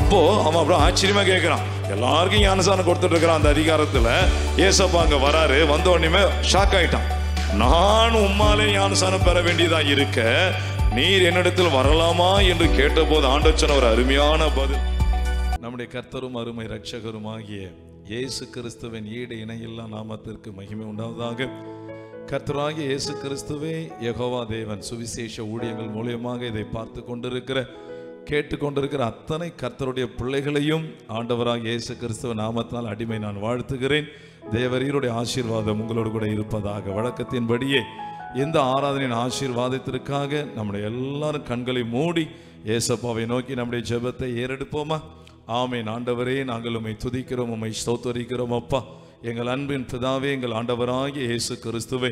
அப்போ அவன் அப்புறம் ஆச்சரியமா கேட்கிறான், எல்லாருக்கும் ஞானஸ்நானம் கொடுத்துட்டு இருக்கிறான் அந்த அதிகாரத்துல. ஏசப்பா அங்க வராரு, வந்த உடனே ஷாக் ஆயிட்டான். நான் உம்மாலே ஞானஸ்நானம் பெற வேண்டியதா இருக்க நீர் என்னிடத்தில் வரலாமா என்று கேட்டபோது ஆண்டவர் சொன்ன ஒரு அருமையான பதில். நம்முடைய கர்த்தரும் அருமை இரட்சகருமாகிய இயேசு கிறிஸ்துவின் ஈடு இணையில்லா நாமத்திற்கு மகிமை உண்டாவதாக. கர்த்தராகிய இயேசு கிறிஸ்துவே யெகோவா தேவன் சுவிசேஷ ஊழியங்கள் மூலியமாக இதை பார்த்து கொண்டிருக்கிற கேட்டுக்கொண்டிருக்கிற அத்தனை கர்த்தருடைய பிள்ளைகளையும் ஆண்டவராகிய இயேசு கிறிஸ்துவ நாமத்தினால் அடிமை நான் வாழ்த்துகிறேன். தேவரீருடைய ஆசீர்வாதம் உங்களோடு கூட இருப்பதாக. வழக்கத்தின்படியே இந்த ஆராதனையின் ஆசீர்வாதத்திற்காக நம்முடைய எல்லாரும் கண்களை மூடி ஏசப்பாவை நோக்கி நம்முடைய ஜெபத்தை ஏறெடுப்போமா? ஆமென். ஆண்டவரே, நாங்கள் உம்மை துதிக்கிறோம், உம்மை ஸ்தோத்தரிக்கிறோம். அப்பா, எங்கள் அன்பின் பிதாவே, எங்கள் ஆண்டவராகிய இயேசு கிறிஸ்துவே,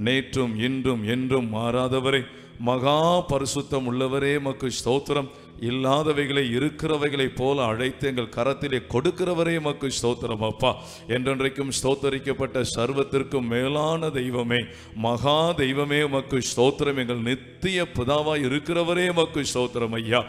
நேற்றும் இன்றும் என்றும் மாறாதவரே, மகா பரிசுத்தம் உள்ளவரே, மக்கு ஸ்தோத்திரம். இல்லாதவைகளை இருக்கிறவைகளை போல அழைத்து எங்கள் கரத்திலே கொடுக்கிறவரே மக்கு ஸ்தோத்திரம். அப்பா, என்றென்றைக்கும் ஸ்தோத்தரிக்கப்பட்ட சர்வத்திற்கும் மேலான தெய்வமே, மகா தெய்வமே மக்கு ஸ்தோத்திரம். எங்கள் நித்திய பிதாவாய் இருக்கிறவரே மக்கு ஸ்தோத்திரம். ஐயா,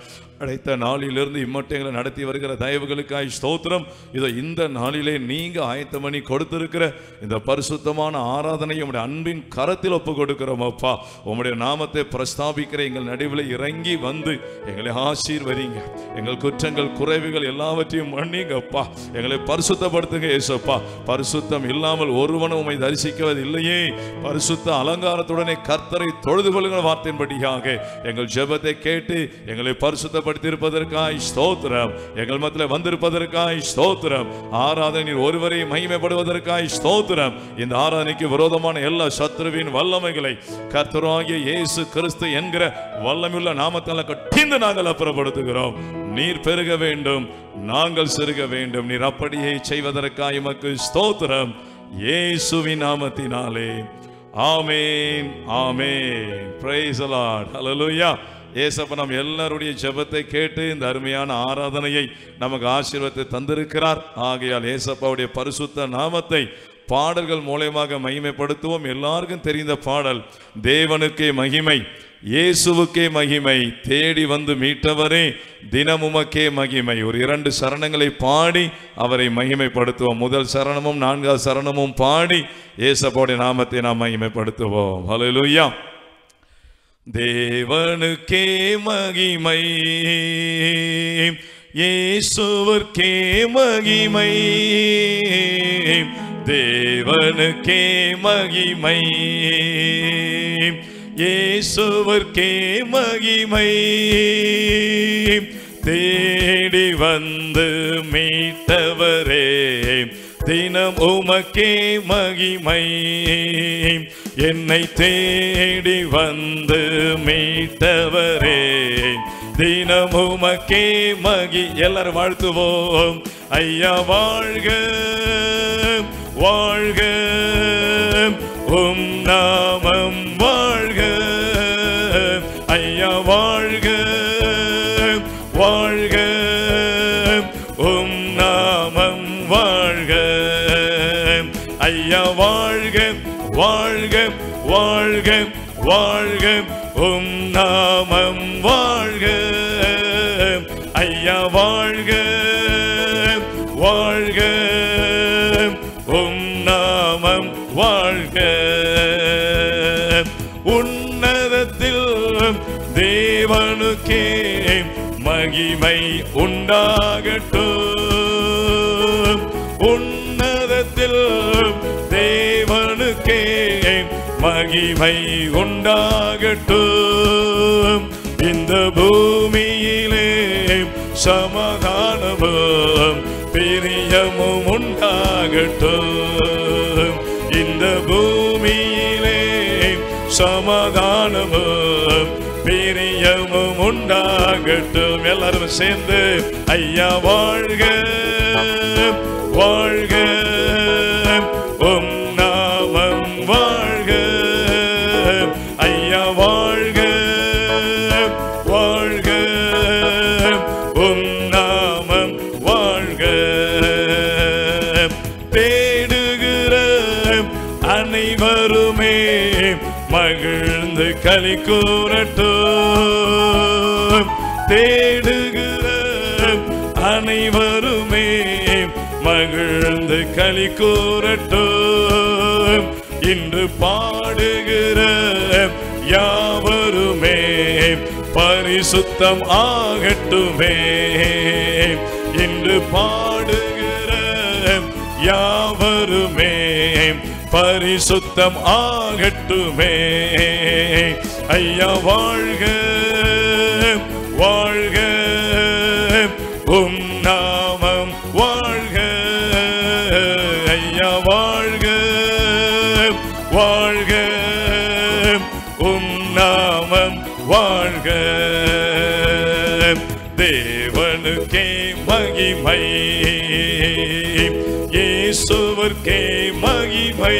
அழைத்த நாளிலிருந்து இம்மட்டும் எங்களை நடத்தி வருகிற தயவுகளுக்காய் ஸ்தோத்திரம். இதோ இந்த நாளிலே நீங்க ஆயத்தம் பண்ணி கொடுத்திருக்கிற இந்த பரிசுத்தமான ஆராதனை உம்முடைய அன்பின் கரத்தில் ஒப்பு கொடுக்கிறோம். அப்பா, உம்முடைய நாமத்தை பிரஸ்தாபிக்கிற எங்கள் நடுவில் இறங்கி வந்து எங்களை ஆசீர்வதிங்க. எங்கள் குற்றங்கள் குறைவுகள் எல்லாவற்றையும் மன்னிங்க. அப்பா, எங்களை பரிசுத்தப்படுத்துங்க ஏசப்பா. பரிசுத்தம் இல்லாமல் ஒருவனும் உம்மை தரிசிக்குவது இல்லையே. பரிசுத்த அலங்காரத்துடனே கர்த்தரை தொழுது கொள்ளுகிற வார்த்தையின்படியாக எங்கள் ஜெபத்தை கேட்டு எங்களை பரிசுத்தப்படுத்தியிருப்பதற்காய் ஸ்தோத்திரம். எங்கள் மத்தியில் வந்திருப்பதற்காய் ஸ்தோத்திரம். ஆராதனை ஒருவரை மகிமைப்படுவதற்காய் ஸ்தோத்திரம். இந்த ஆராதனைக்கு விரோதமான எல்லா சத்ருவின் வல்லமைகளை கர்த்தராகிய இயேசு கிறிஸ்து என்கிற வல்லமையுள்ள நாமத்தால் கட்டிந்து நாங்கள் அப்புறப்படுத்துகிறோம். நீர் பெருக வேண்டும், நாங்கள் சிறுக வேண்டும். நீர் அப்படியே செய்வதற்காக உமக்கு ஸ்தோத்திரம். இயேசுவின் நாமத்தினாலே ஆமென், ஆமென். Praise the Lord. ஹல்லேலூயா. ஏசப்பா நம் எல்லாருடைய ஜெபத்தை கேட்டு இந்த அருமையான ஆராதனையை நமக்கு ஆசீர்வாதத்தை தந்திருக்கிறார். ஆகையால் ஏசப்பாவுடைய பரிசுத்த நாமத்தை பாடல்கள் மூலமாக மகிமைப்படுத்துவோம். எல்லாருக்கும் தெரிந்த பாடல், தேவனுக்கே மகிமை, இயேசுவுக்கே மகிமை, தேடி வந்து மீட்டவரே தினமுமக்கே மகிமை. ஒரு 2 சரணங்களை பாடி அவரை மகிமைப்படுத்துவோம். முதல் சரணமும் 4வது சரணமும் பாடி இயேசுவோட நாமத்தை நாம் மகிமைப்படுத்துவோம். ஹல்லேலூயா. தேவனுக்கே மகிமை, இயேசுவுக்கே மகிமை, தேவனுக்கே மகிமை, இயேசுவுக்கே மகிமை, தேடி வந்து மீட்டவரே தினம் உமக்கே மகிமை, என்னை தேடி வந்து மீட்டவரே தினம் உமக்கே மகி. எல்லாரும் வாழ்த்துவோம். ஐயா வாழ்க வாழ்க, உம் நாமம் வாழ்க. ஐயா வாழ்க வாழ்க, உம் நாமம் வாழ்க. ஐயா வாழ்க வாழ்க வாழ்க வாழ்க, உம் நாமம் வாழ்க. ஐயா வாழ்க வாழ்க, உம் நாமம் வாழ்க. உன்னதத்தில் தேவனுக்கே மகிமை உண்டாகட்டும். உன்னதத்தில் தேவனுக்கே மகிமை உண்டாகட்டும். இந்த பூமியிலே சமாதானமும் பிரியமும் உண்டாகட்டும். இந்த பூமியிலே சமாதானமும் பிரியமும் உண்டாகட்டும். எல்லாரும் சேர்ந்து ஐயா வாழ்க வாழ்க, உம் நாமம் வாழ்க. ஐயா வாழ்க வாழ்க, உம் நாமம் வாழ்க. தேடுகிற அனைவருமே மகிழ்ந்து களி கூறட்டும். தேடுகிற அனைவருமே மகிழ்ந்து களி கூறட்டும். இன்று பாடுகிற யாவருமே பரிசுத்தம் ஆகட்டுமே. இன்று பாடுகிற யாவருமே பரிசுத்தம் ஆகட்டுமே. ஐயா வாழ்க வாழ்க உம் நாமம் வாழ்க. ஐயா வாழ்க வாழ்க உம் நாமம் வாழ்க. தேவனுக்கே மகிமை, இயேசுவுக்கே மகிமை.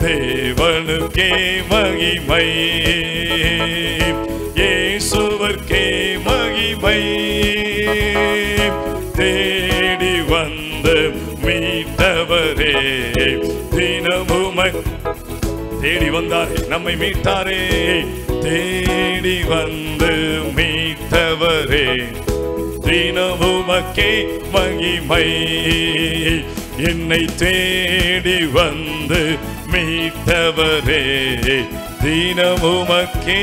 தேவனுக்கே மகிமை, இயேசுவுக்கே மகிமை. தேடி வந்து மீட்டவரே தினமும் தேடி வந்தாரே நம்மை மீட்டாரே. தேடி வந்து மீட்டவரே தினமுமக்கே மகிமை. என்னை தேடி வந்து மீட்டவரே தினமுமக்கே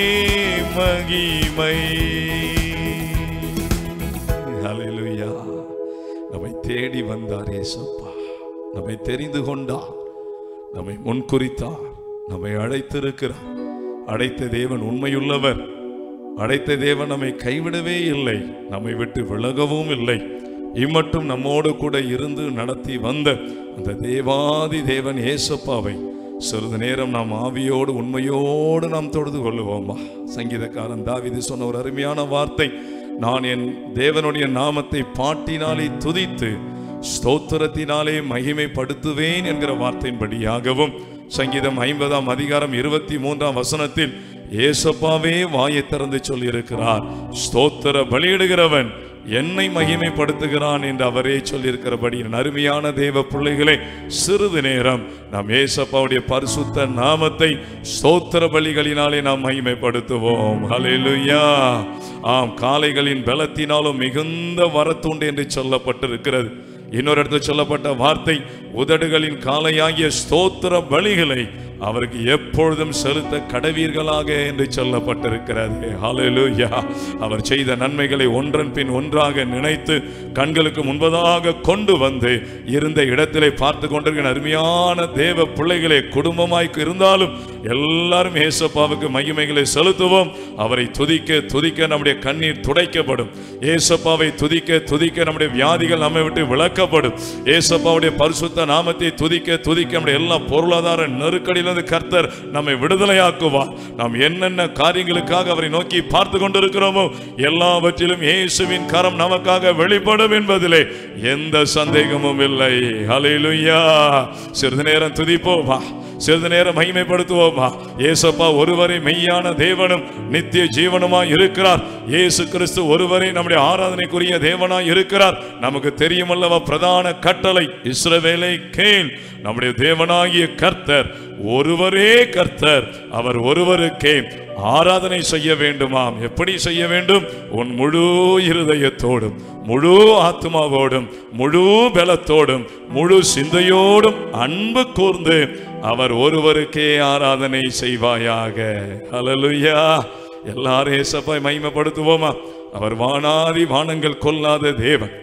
மகிமை. ஹல்லேலூயா. நம்மை தேடி வந்தார் இயேசுப்பா. நம்மை தெரிந்து கொண்டார், நம்மை முன்குறித்தார், நம்மை அழைத்திருக்கிறார். அழைத்த தேவன் உண்மையுள்ளவர். அழைத்த தேவன் நம்மை கைவிடவே இல்லை, நம்மை விட்டு விலகவும் இல்லை. இம்மட்டும் நம்மோடு கூட இருந்து நடத்தி வந்த அந்த தேவாதி தேவன் இயேசுப்பாவை சிறிது நேரம் நாம் ஆவியோடு உண்மையோடு நாம் தொழுது கொள்ளுவோமா? சங்கீதக்காரன் தாவீது சொன்ன ஒரு அருமையான வார்த்தை, நான் என் தேவனுடைய நாமத்தை பாட்டினாலே துதித்து ஸ்தோத்திரத்தினாலே மகிமைப்படுத்துவேன் என்கிற வார்த்தையின்படியாகவும் சங்கீதம் 50ஆம் அதிகாரம் 23ஆம் வசனத்தில் ஏசப்பாவே வாயை திறந்து சொல்லியிருக்கிறார், ஸ்தோத்திர பலியிடுகிறவன் என்னை மகிமைப்படுத்துகிறான் என்று அவரே சொல்லியிருக்கிறபடி அருமையான தேவ பிள்ளைகளே, சிறிது நேரம் நாம் ஏசப்பாவுடைய பரிசுத்த நாமத்தை ஸ்தோத்திர பலிகளினாலே நாம் மகிமைப்படுத்துவோம். ஹல்லேலூயா. ஆம், காளைகளின் பலத்தினாலும் மிகுந்த வரத்துண்டு என்று சொல்லப்பட்டிருக்கிறது. இன்னொரு இடத்துல சொல்லப்பட்ட வார்த்தை, உதடுகளின் காளையாகிய ஸ்தோத்திர பலிகளை அவருக்கு எப்பொழுதும் செலுத்த கடவீர்களாக என்று சொல்லப்பட்டிருக்கிறது. ஹல்லேலூயா. அவர் செய்த நன்மைகளை ஒன்றன் பின் ஒன்றாக நினைத்து கண்களுக்கு முன்பதாக கொண்டு வந்து இருந்த இடத்திலே பார்த்து கொண்டிருக்கிற அருமையான தேவ பிள்ளைகளே, குடும்பமாய் இருந்தாலும் எல்லாரும் ஏசப்பாவுக்கு மகிமைகளை செலுத்துவோம். அவரை துதிக்க துதிக்க நம்முடைய கண்ணீர் துடைக்கப்படும். ஏசப்பாவை துதிக்க துதிக்க நம்முடைய வியாதிகள் நம்மை விட்டு விளக்கப்படும். ஏசப்பாவுடைய பரிசுத்த நாமத்தை துதிக்க துதிக்க நம்முடைய எல்லா பொருளாதார நெருக்கடியில் கர்த்தர் நம்மை விடுதலையாக்குவார். நாம் என்னென்ன காரியங்களுக்காக அவரை நோக்கி பார்த்து கொண்டிருக்கிறோமோ எல்லாவற்றிலும் இயேசுவின் கரம் நமக்காக வெளிப்படும் என்பதிலே எந்த சந்தேகமும் இல்லை. ஹல்லேலூயா. சிறிது நேரம் துதிப்போமா, சிறிது நேரம் மகிமைப்படுத்துவோமா? ஏசப்பா ஒருவரே மெய்யான தேவனும் நித்திய ஜீவனுமாய் இருக்கிறார். இயேசு கிறிஸ்து ஒருவரே நம்முடைய ஆராதனைக்குரிய தேவனாய் இருக்கிறார். நமக்கு தெரியுமல்லவா பிரதான கட்டளை, இஸ்ரவேலை கேள், நம்முடைய தேவனாகிய கர்த்தர் ஒருவரே கர்த்தர், அவர் ஒருவருக்கே ஆராதனை செய்ய வேண்டுமாம். எப்படி செய்ய வேண்டும்? உன் முழு இருதயத்தோடும் முழு ஆத்மாவோடும் முழு பலத்தோடும் முழு சிந்தையோடும் அன்பு கூர்ந்து அவர் ஒருவருக்கே ஆராதனை செய்வாயாக. ஹல்லேலூயா. எல்லாரும் ஏசப்பாவை மகிமைப்படுத்துவோமா? அவர் வானாதி வானங்கள் கொள்ளாத தேவன்,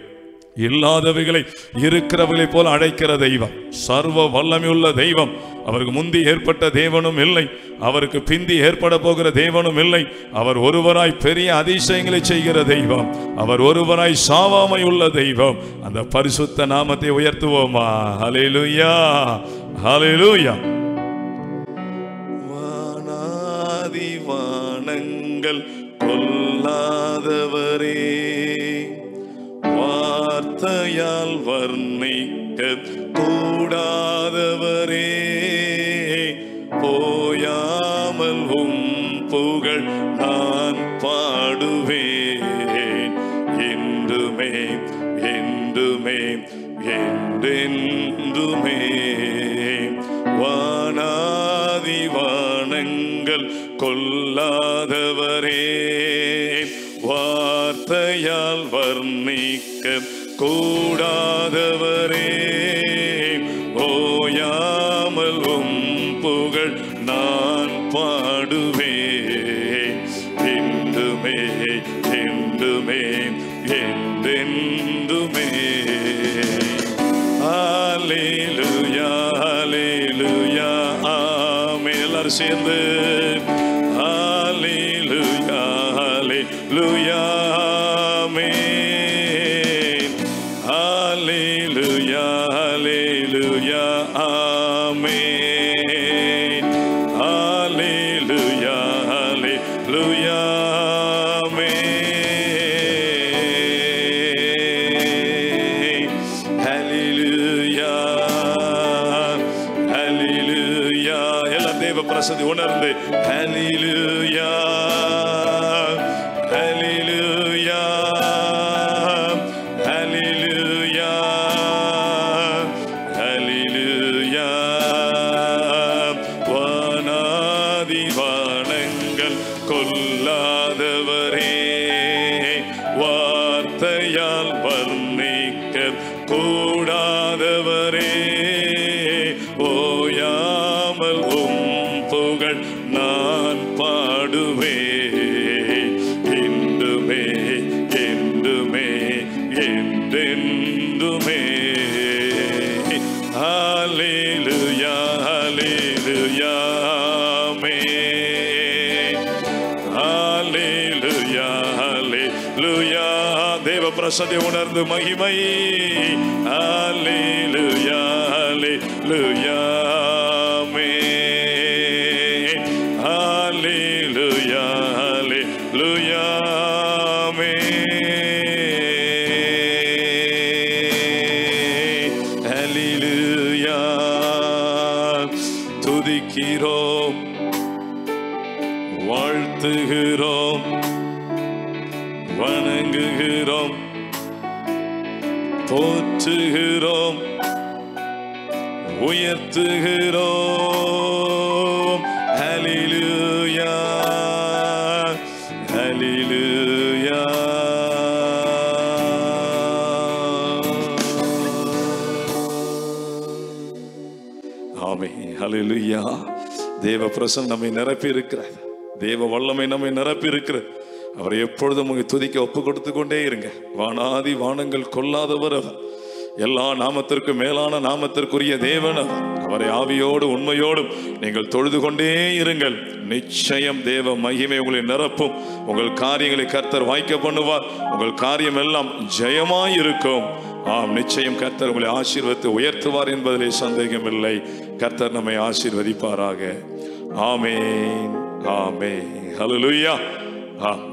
இல்லாதவைகளை இருக்கிறவர்களை போல அழைக்கிற தெய்வம், சர்வ வல்லமையுள்ள தெய்வம். அவருக்கு முந்தி ஏற்பட்ட தேவனும் இல்லை, அவருக்கு பிந்தி ஏற்பட போகிற தேவனும் இல்லை. அவர் ஒருவராய் பெரிய அதிசயங்களை செய்கிற தெய்வம், அவர் ஒருவராய் சாவாமை உள்ள தெய்வம். அந்த பரிசுத்த நாமத்தை உயர்த்துவோமா? ஹல்லேலூயா, ஹல்லேலூயா. வானாதி வானங்கள் கொள்ளாதவரே, வார்த்தையால் வர்ணிக்க கூடாதவரே, போயாமல் உம் புகழ் நான் பாடுவேன் என்றுமே என்றுமே என்றென்றுமே. வானாதி வானங்கள் கொள்ளாதவரே, வார்த்தை வார்த்தையால் வர்ணிக்க கூடாதவரே, ஓயாமல் புகழ் நான் பாடுவேன். என்றுமே என்றுமே என்றென்றுமே. ஹல்லேலூயா ஹல்லேலூயா ஆமென். எல்லாரும் சேர்ந்து ஹல்லேலூயா ஹல்லேலூயா ஆமென். ஹல்லேலூயா ஹல்லேலூயா ஆமென். ஹல்லேலூயா ஹல்லேலூயா ஆமென். ஹல்லேலூயா ஹல்லேலூயா. எல்லாம் தேவ பிரசன்னத்தை உணர்ந்து ஹல்லேலூயா ஹல்லேலூயா ஹல்லேலூயா ஹல்லேலூயா. வானாதி வானங்கள் கொல்லாதவரே, வார்த்தையால் வர்ணிக்க கூடாதவரே, ஓயாமல் புகழ் நான் பாடுவேன். என்றுமே என்றுமே என்றென்றுமே. ஹல்லேலூயா ஹல்லேலூயா ஆமென். ஹல்லேலூயா ஹல்லேலூயா. தேவ பிரசன்னத்தை உணர்ந்து மகிமை. ஹல்லேலூயா ஹல்லேலூயா ஆமென். ஹல்லேலூயா ஹல்லேலூயா ஆமென். ஹல்லேலூயா. துதிக்கிறோம், வாழ்த்துகிறோம், வணங்குகிறோம், போற்றுகிறோம், உயர்த்துகிறோம். ஹல்லேலூயா ஹல்லேலூயா. ஆமென். ஹல்லேலூயா. தேவ பிரசன்னம் நம்மை நிரப்பி இருக்கிறார். தேவ வல்லமை நம்மை நிரப்பி இருக்கிறது. அவரை எப்பொழுதும் உங்க துதிக்க ஒப்பு கொடுத்து கொண்டே இருங்க. வானாதி வானங்கள் கொல்லாதவர் அவர். எல்லா நாமத்திற்கும் மேலான நாமத்திற்குரிய தேவன் அவர். அவரை ஆவியோடு உண்மையோடும் நீங்கள் தொழுது கொண்டே இருங்கள். நிச்சயம் தேவ மகிமை உங்களை நிரப்பும். உங்கள் காரியங்களை கர்த்தர் வாய்க்க பண்ணுவார். உங்கள் காரியம் எல்லாம் ஜெயமாய் இருக்கும். ஆம், நிச்சயம் கர்த்தர் உங்களை ஆசீர்வதித்து உயர்த்துவார் என்பதிலே சந்தேகம் இல்லை. கர்த்தர் நம்மை ஆசீர்வதிப்பாராக. ஆமென் ஆமென். ஹல்லேலூயா.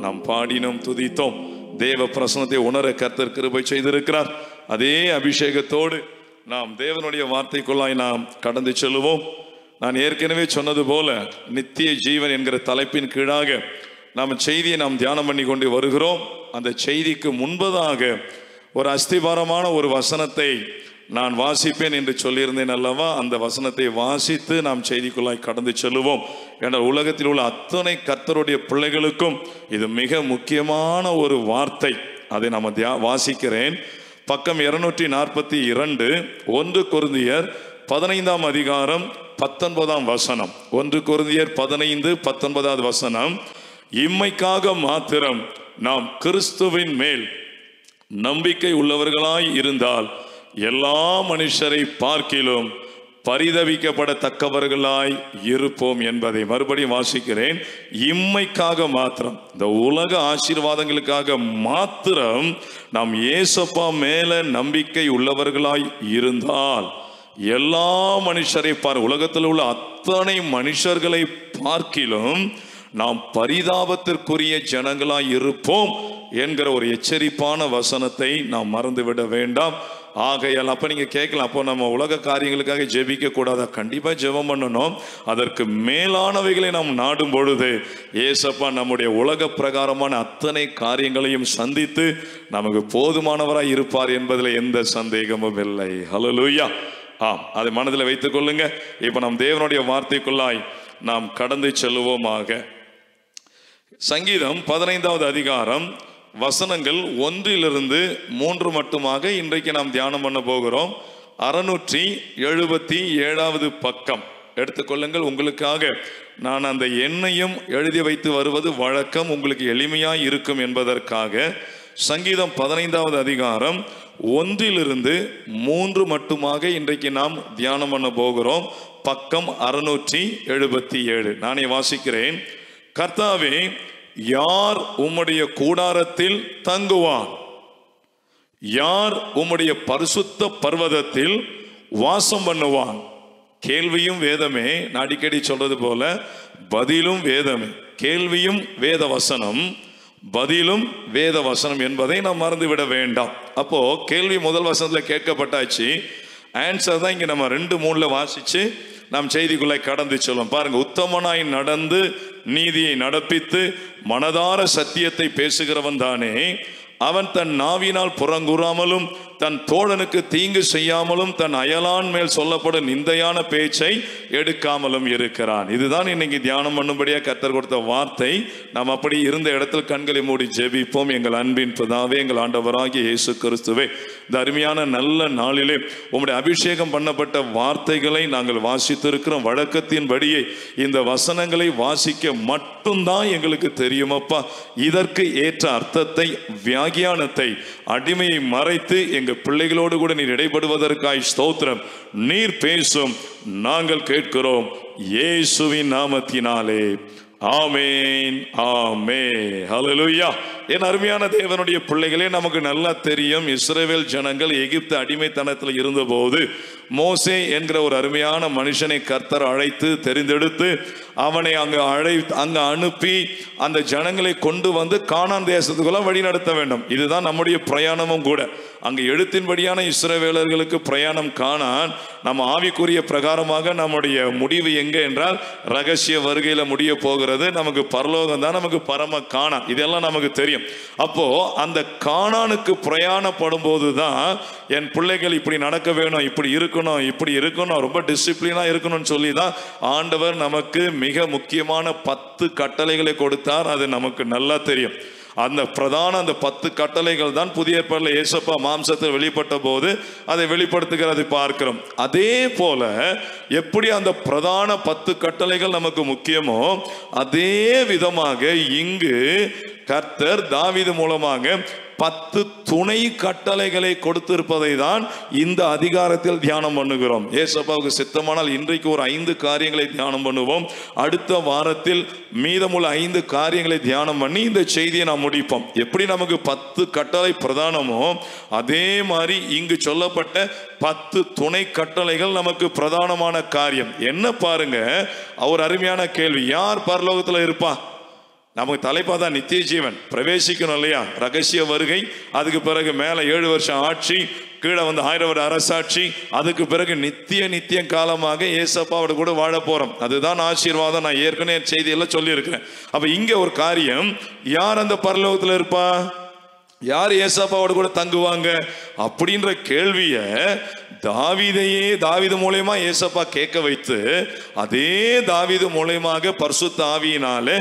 நாம் பாடினோம், துதித்தோம். தேவ பிரசன்னத்தை உணர கர்த்தர் கிருபை செய்திருக்கிறார். அதே அபிஷேகத்தோடு நாம் தேவனுடைய வார்த்தைக்குள்ளாய் நாம் கடந்து செல்லுவோம். நான் ஏற்கனவே சொன்னது போல நித்திய ஜீவன் என்கிற தலைப்பின் கீழாக நாம் செய்தியை நாம் தியானம் பண்ணி கொண்டு வருகிறோம். அந்த செய்திக்கு முன்பதாக ஒரு அஸ்திபாரமான ஒரு வசனத்தை நான் வாசிப்பேன் என்று சொல்லியிருந்தேன் அல்லவா? அந்த வசனத்தை வாசித்து நாம் செய்திக்குள்ளாய் கடந்து செல்லுவோம். என்றால் உலகத்தில் உள்ள அத்தனை கர்த்தருடைய பிள்ளைகளுக்கும் இது மிக முக்கியமான ஒரு வார்த்தை. அதை நாம் வாசிக்கிறேன். பக்கம் 242, 1 கொரிந்தியர் 15ஆம் அதிகாரம் 19ஆம் வசனம். 1 கொரிந்தியர் 15:19 வசனம். இம்மைக்காக மாத்திரம் நாம் கிறிஸ்துவின் மேல் நம்பிக்கை உள்ளவர்களாய் இருந்தால் எல்லா மனுஷரை பார்க்கிலும் பரிதவிக்கப்படத்தக்கவர்களாய் இருப்போம் என்பதை மறுபடியும் வாசிக்கிறேன். இம்மைக்காக மாத்திரம், இந்த உலக ஆசீர்வாதங்களுக்காக மாத்திரம் நாம் இயேசப்பா மேல நம்பிக்கை உள்ளவர்களாய் இருந்தால் எல்லா மனுஷரை உலகத்தில் உள்ள அத்தனை மனுஷர்களை பார்க்கிலும் நாம் பரிதாபத்திற்குரிய ஜனங்களாய் இருப்போம் என்கிற ஒரு எச்சரிப்பான வசனத்தை நாம் மறந்துவிட வேண்டாம். ஆகையால் அப்போ நீங்கள் கேட்கலாம், அப்போ நம்ம உலக காரியங்களுக்காக ஜெபிக்க கூடாதா? கண்டிப்பாக ஜெபம் பண்ணணும். அதற்கு மேலானவைகளை நாம் நாடும் பொழுது ஏசப்பா நம்முடைய உலக பிரகாரமான அத்தனை காரியங்களையும் சந்தித்து நமக்கு போதுமானவராய் இருப்பார் என்பதில் எந்த சந்தேகமும் இல்லை. ஹல்லேலூயா. ஆம், அதை மனதில் வைத்துக் கொள்ளுங்க. இப்போ நாம் தேவனுடைய வார்த்தைக்குள்ளாய் நாம் கடந்து செல்லுவோமாக. சங்கீதம் 15ஆவது அதிகாரம் வசனங்கள் 1-3 மட்டுமாக இன்றைக்கு நாம் தியானம் பண்ண போகிறோம். 677 பக்கம் எடுத்துக்கொள்ளுங்கள். உங்களுக்காக நான் அந்த எண்ணையும் எழுதி வைத்து வருவது வழக்கம், உங்களுக்கு எளிமையாய் இருக்கும் என்பதற்காக. சங்கீதம் 15வது அதிகாரம் 1-3 மட்டுமாக இன்றைக்கு நாம் தியானம் பண்ண போகிறோம். பக்கம் 677. நானே வாசிக்கிறேன். கர்த்தாவே, யார் உம்முடைய கூடாரத்தில் தங்குவான்? யார் உம்முடைய பரிசுத்த பர்வதத்தில் வாசம் பண்ணுவான்? கேள்வியும் வேதமே. நான் அடிக்கடி சொல்றது போல பதிலும் வேதமே. கேள்வியும் வேத வசனம், பதிலும் வேத வசனம் என்பதை நாம் மறந்துவிட வேண்டாம். அப்போ கேள்வி முதல் வசனத்துல கேட்கப்பட்டாச்சு. ஆன்சர் தான் இங்க நம்ம 2-3 வாசிச்சு நாம் செய்திக்குள்ளே கடந்து சொல்லும். பாருங்க, உத்தமனாய் நடந்து நீதியை நடப்பித்து மனதார சத்தியத்தை பேசுகிறவன் தானே அவன் தன் நாவினால் புறங்கூறாமலும் தன் தோழனுக்கு தீங்கு செய்யாமலும் தன் அயலான் மேல் சொல்லப்படும் நிந்தையான பேச்சை எடுக்காமலும் இருக்கிறான். இதுதான் இன்னைக்கு தியானம் பண்ணும்படியா கர்த்தர் கொடுத்த வார்த்தை. நாம் அப்படி இருந்த இடத்தில் கண்களை மூடி ஜெபிப்போம். எங்கள் அன்பின் பிதாவே, எங்கள் ஆண்டவராகிய இயேசு கிறிஸ்துவே, இந்த அருமையான நல்ல நாளிலே உம்முடைய அபிஷேகம் பண்ணப்பட்ட வார்த்தைகளை நாங்கள் வாசித்திருக்கிறோம். வழக்கத்தின்படியே இந்த வசனங்களை வாசிக்க மட்டும்தான் எங்களுக்கு தெரியுமப்பா. இதற்கு ஏற்ற அர்த்தத்தை, வியாகியானத்தை, அடிமையை மறைத்து எங்கள் பிள்ளைகளோடு கூட நீர் இடைபடுவதற்காய் ஸ்தோத்திரம். நீர் பேசும், நாங்கள் கேட்கிறோம் இயேசுவின் நாமத்தினாலே. ஆமேன், ஆமென், ஹல்லேலூயா. என் அருமையான தேவனுடைய பிள்ளைகளே, நமக்கு நல்லா தெரியும், இஸ்ரவேல் ஜனங்கள் எகிப்து அடிமைத்தனத்தில் இருந்தபோது மோசே என்கிற ஒரு அருமையான மனுஷனை கர்த்தர் அழைத்து தெரிந்தெடுத்து அவனை அங்கு அனுப்பி அந்த ஜனங்களை கொண்டு வந்து கானான் தேசத்துக்குள்ள வழி நடத்த வேண்டும். இதுதான் நம்முடைய பிரயாணமும் கூட. அங்கு எழுத்தின்படியான இஸ்ரவேலர்களுக்கு பிரயாணம் கானான். நம்ம ஆவிக்குரிய பிரகாரமாக நம்முடைய முடிவு எங்க என்றால் ரகசிய வருகையில முடிய போகிறது. நமக்கு பரலோகம் தான் நமக்கு பரம கானான். இதெல்லாம் நமக்கு தெரியும். அப்போ அந்த கானானுக்கு பிரயாணப்படும் போதுதான் என் பிள்ளைகள் இப்படி நடக்க வேணும், இப்படி இருக்கணும், இப்படி இருக்கணும், ரொம்ப டிசிப்ளினா இருக்கணும்னு சொல்லி தான் ஆண்டவர் நமக்கு மிக முக்கியமான 10 கட்டளைகளை கொடுத்தார். அது நமக்கு நல்லா தெரியும். அந்த 10 கட்டளைகள் தான் புதிய ஏற்பாட்டில் இயேசப்பா மாம்சத்தில் வெளிப்பட்ட போது அதை வெளிப்படுத்துகிறதை பார்க்கிறோம். அதே போல எப்படி அந்த பிரதான 10 கட்டளைகள் நமக்கு முக்கியமோ அதே விதமாக இங்கு கர்த்தர் தாவீது மூலமாக 10 துணை கட்டளைகளை கொடுத்திருப்பதை தான் இந்த அதிகாரத்தில் தியானம் பண்ணுகிறோம். ஏசப்பாவுக்கு சித்தமானால் இன்றைக்கு ஒரு 5 காரியங்களை தியானம் பண்ணுவோம். அடுத்த வாரத்தில் மீதமுள்ள 5 காரியங்களை தியானம் பண்ணி இந்த செய்தியை நாம் முடிப்போம். எப்படி நமக்கு 10 கட்டளை பிரதானமோ அதே மாதிரி இங்கு சொல்லப்பட்ட 10 துணை கட்டளைகள் நமக்கு பிரதானமான காரியம். என்ன பாருங்க, அவர் அருமையான கேள்வி. யார் பரலோகத்தில் இருப்பா? நமக்கு தலைப்பா தான் நித்திய ஜீவன், பிரவேசிக்கணும் இல்லையா? ரகசிய வருகை, அதுக்கு பிறகு மேல 7 வருஷம் ஆட்சி, கீழே வந்து 1000 வருட அரசாட்சி, அதுக்கு பிறகு நித்திய காலமாக ஏசப்பாவோட கூட வாழ போறோம். அதுதான் ஆசீர்வாதம். நான் ஏற்கனவே செய்தியெல்லாம் சொல்லி இருக்கிறேன். அப்ப இங்க ஒரு காரியம், யார் அந்த பரலோகத்துல இருப்பா? யார் ஏசப்பாவோட கூட தங்குவாங்க அப்படின்ற கேள்விய தாவீது மூலமா ஏசப்பா கேட்க வைத்து அதே தாவீது மூலமாக பரிசுத்த ஆவியினால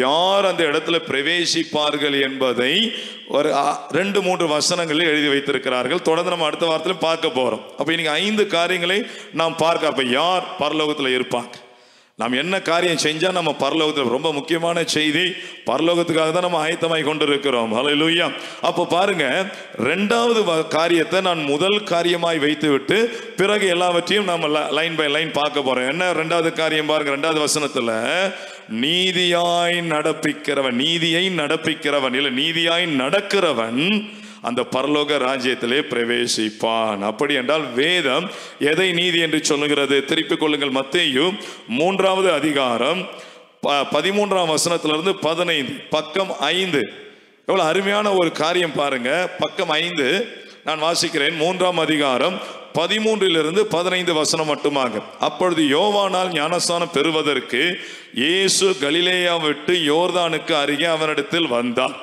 யார் அந்த இடத்துல பிரவேசிப்பார்கள் என்பதை ஒரு 2-3 வசனங்களில் எழுதி வைத்திருக்கிறார்கள். தொடர்ந்து நம்ம அடுத்த வாரத்தில் பார்க்க போறோம். அப்ப இன்னைக்கு 5 காரியங்களை நாம் பார்க்க. அப்ப யார் பரலோகத்துல இருப்பாங்க? நாம் என்ன காரியம் செஞ்சா நம்ம பரலோகத்தில், ரொம்ப முக்கியமான செய்தி, பரலோகத்துக்காக தான் நம்ம ஆயத்தமாய் கொண்டு இருக்கிறோம். ஹல்லேலூயா. அப்போ பாருங்க, 2வது காரியத்தை நான் முதல் காரியமாய் வைத்து விட்டு பிறகு எல்லாவற்றையும் நம்ம லைன் பை லைன் பார்க்க போறோம். என்ன 2வது காரியம் பாருங்க, 2வது வசனத்துல நீதியாய் நடப்பிக்கிறவன், நீதியை நடப்பிக்கிறவன் இல்ல நீதியாய் நடக்கிறவன் அந்த பரலோக ராஜ்யத்திலே பிரவேசிப்பான். அப்படி என்றால் வேதம் எதை நீதி என்று சொல்லுகிறது? திருப்பிக் கொள்ளுங்கள், மத்தேயு 3வது அதிகாரம் 13ஆம் வசனத்திலிருந்து 15, பக்கம் 5. எவ்வளவு அருமையான ஒரு காரியம் பாருங்க. பக்கம் 5 நான் வாசிக்கிறேன். 3ஆம் அதிகாரம் 13லிருந்து 15 வசனம் மட்டுமாக. அப்பொழுது யோவானால் ஞானஸ்நானம் பெறுவதற்கு இயேசு கலிலேயா விட்டு யோர்தானுக்கு அருகே அவனிடத்தில் வந்தார்.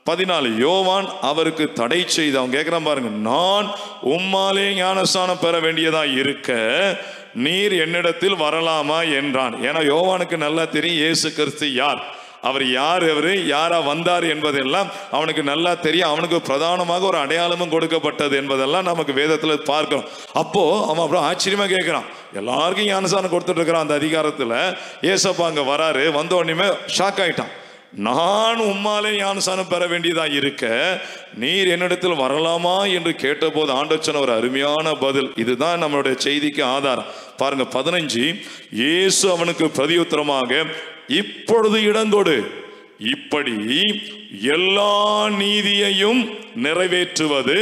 14 யோவான் அவருக்கு தடை செய்தான். கேட்கிறான் பாருங்க, நான் உம்மாலே ஞானஸ்நானம் பெற வேண்டியதா இருக்க நீர் என்னிடத்தில் வரலாமா என்றான். ஏன்னா யோவானுக்கு நல்லா தெரியும் இயேசு கிறிஸ்து யார். அவர் யார், அவரு யாரா வந்தார் என்பதெல்லாம் அவனுக்கு நல்லா தெரியும். அவனுக்கு பிரதானமாக ஒரு அடையாளமும் கொடுக்கப்பட்டது என்பதெல்லாம் நமக்கு வேதத்துல பார்க்கிறோம். அப்போ அவன் அப்புறம் ஆச்சரியமா கேட்கிறான், எல்லாருக்கும் ஞானஸ்நானம் கொடுத்துட்டு இருக்கிறான் அந்த அதிகாரத்துல. ஏசப்பா அங்க வராரு, வந்த உடனே ஷாக் ஆயிட்டான். நான் உம்மாலே ஞானஸ்நானம் பெற வேண்டியதா இருக்க நீர் என்னிடத்தில் வரலாமா என்று கேட்டபோது ஆண்டவர் சொன்ன ஒரு அருமையான பதில். இதுதான் நம்மளுடைய செய்திக்கு ஆதாரம். பாருங்க 15. இயேசு அவனுக்கு பிரதியுத்தரமாக, இப்பொழுது இடங்கொடு, இப்படி எல்லா நீதியையும் நிறைவேற்றுவது